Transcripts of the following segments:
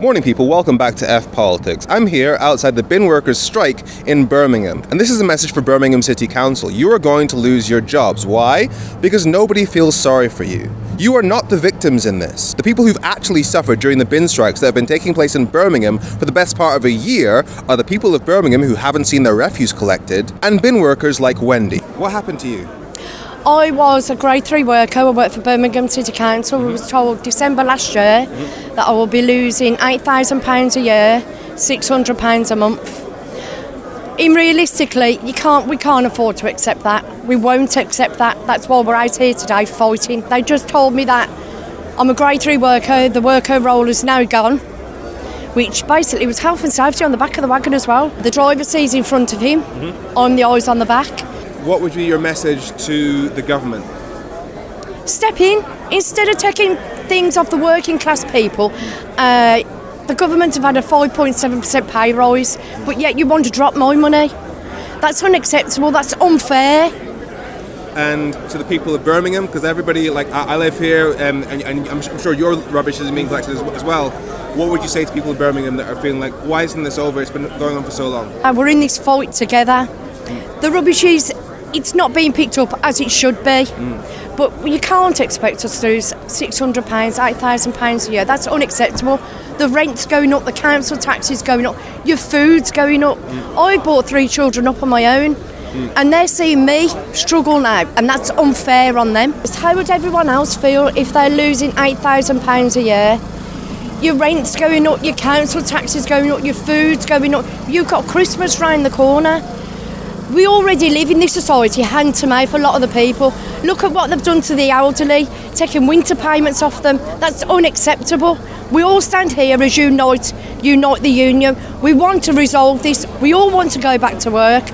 Morning people, welcome back to F Politics. I'm here outside the bin workers' strike in Birmingham. And this is a message for Birmingham City Council. You are going to lose your jobs. Why? Because nobody feels sorry for you. You are not the victims in this. The people who've actually suffered during the bin strikes that have been taking place in Birmingham for the best part of a year are the people of Birmingham who haven't seen their refuse collected, and bin workers like Wendy. What happened to you? I was a grade 3 worker. I worked for Birmingham City Council. We was told December last year that I will be losing £8,000 a year, £600 a month. Realistically, we can't afford to accept that. We won't accept that. That's why we're out here today fighting. They just told me that I'm a grade 3 worker. The worker roll is now gone, which basically was health and safety on the back of the wagon as well. The driver sees in front of him. I'm the eyes on the back. What would be your message to the government? Step in. Instead of taking things off the working class people, the government have had a 5.7% pay rise, but yet you want to drop my money. That's unacceptable. That's unfair. And to the people of Birmingham, because everybody, I live here, and I'm sure your rubbish is being collected as well. What would you say to people of Birmingham that are feeling like, why isn't this over? It's been going on for so long. We're in this fight together. The rubbish it's not being picked up as it should be. But you can't expect us to lose £600, £8,000 a year. That's unacceptable. The rent's going up, the council tax is going up, your food's going up. I brought 3 children up on my own, and they're seeing me struggle now, and that's unfair on them. How would everyone else feel if they're losing £8,000 a year? Your rent's going up, your council tax is going up, your food's going up. You've got Christmas round the corner. We already live in this society hand to mouth, a lot of the people. Look at what they've done to the elderly, taking winter payments off them. That's unacceptable. We all stand here as unite the union. We want to resolve this. We all want to go back to work,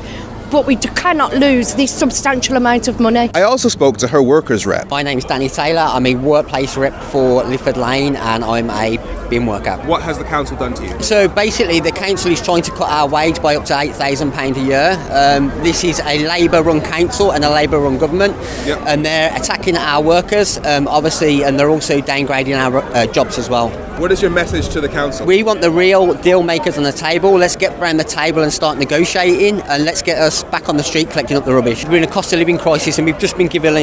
but we cannot lose this substantial amount of money. I also spoke to her workers rep. My name's Danny Taylor. I'm a workplace rep for Lifford Lane, and I'm a bin worker. What has the council done to you? So basically the council is trying to cut our wage by up to £8,000 a year. This is a Labour-run council and a Labour-run government, and they're attacking our workers, obviously, and they're also downgrading our jobs as well. What is your message to the council? We want the real deal makers on the table. Let's get around the table and start negotiating, and let's get us back on the street collecting up the rubbish. We're in a cost of living crisis, and we've just been given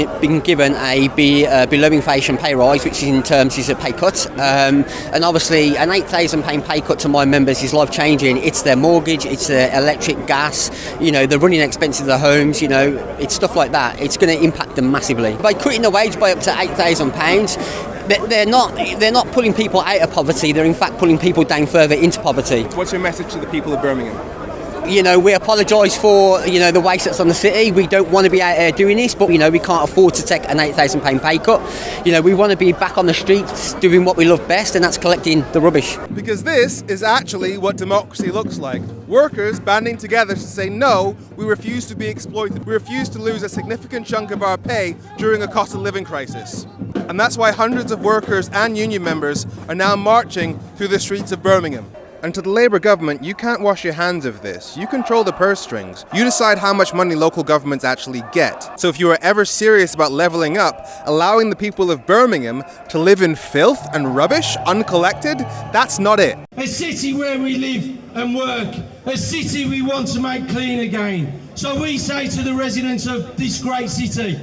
a below inflation pay rise, which in terms is a pay cut. And obviously an £8,000 pay cut to my members is life changing. It's their mortgage, it's their electric, gas, the running expenses of the homes, it's stuff like that. It's going to impact them massively. By cutting the wage by up to £8,000, they're not pulling people out of poverty. They're in fact pulling people down further into poverty. What's your message to the people of Birmingham? We apologise for, the waste that's on the city. We don't want to be out here doing this, but, we can't afford to take an £8,000 pay cut. We want to be back on the streets doing what we love best, and that's collecting the rubbish. Because this is actually what democracy looks like. Workers banding together to say, no, we refuse to be exploited. We refuse to lose a significant chunk of our pay during a cost of living crisis. And that's why hundreds of workers and union members are now marching through the streets of Birmingham. And to the Labour government, you can't wash your hands of this. You control the purse strings. You decide how much money local governments actually get. So if you are ever serious about levelling up, allowing the people of Birmingham to live in filth and rubbish, uncollected, that's not it. A city where we live and work. A city we want to make clean again. So we say to the residents of this great city,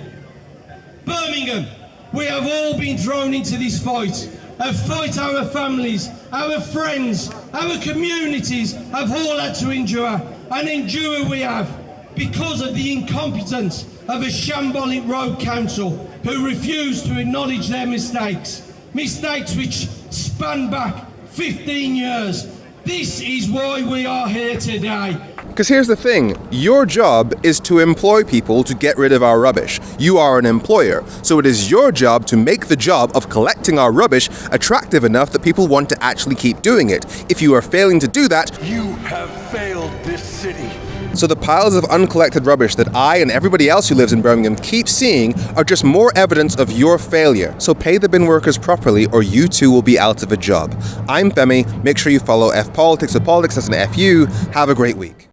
Birmingham, we have all been thrown into this fight. A fight our families, our friends, our communities have all had to endure, and endure we have because of the incompetence of a shambolic road council who refuse to acknowledge their mistakes which span back 15 years. This is why we are here today. Because here's the thing, your job is to employ people to get rid of our rubbish. You are an employer, so it is your job to make the job of collecting our rubbish attractive enough that people want to actually keep doing it. If you are failing to do that, you have failed this city. So the piles of uncollected rubbish that I and everybody else who lives in Birmingham keep seeing are just more evidence of your failure. So pay the bin workers properly or you too will be out of a job. I'm Femi. Make sure you follow F Politics with Politics as an FU. Have a great week.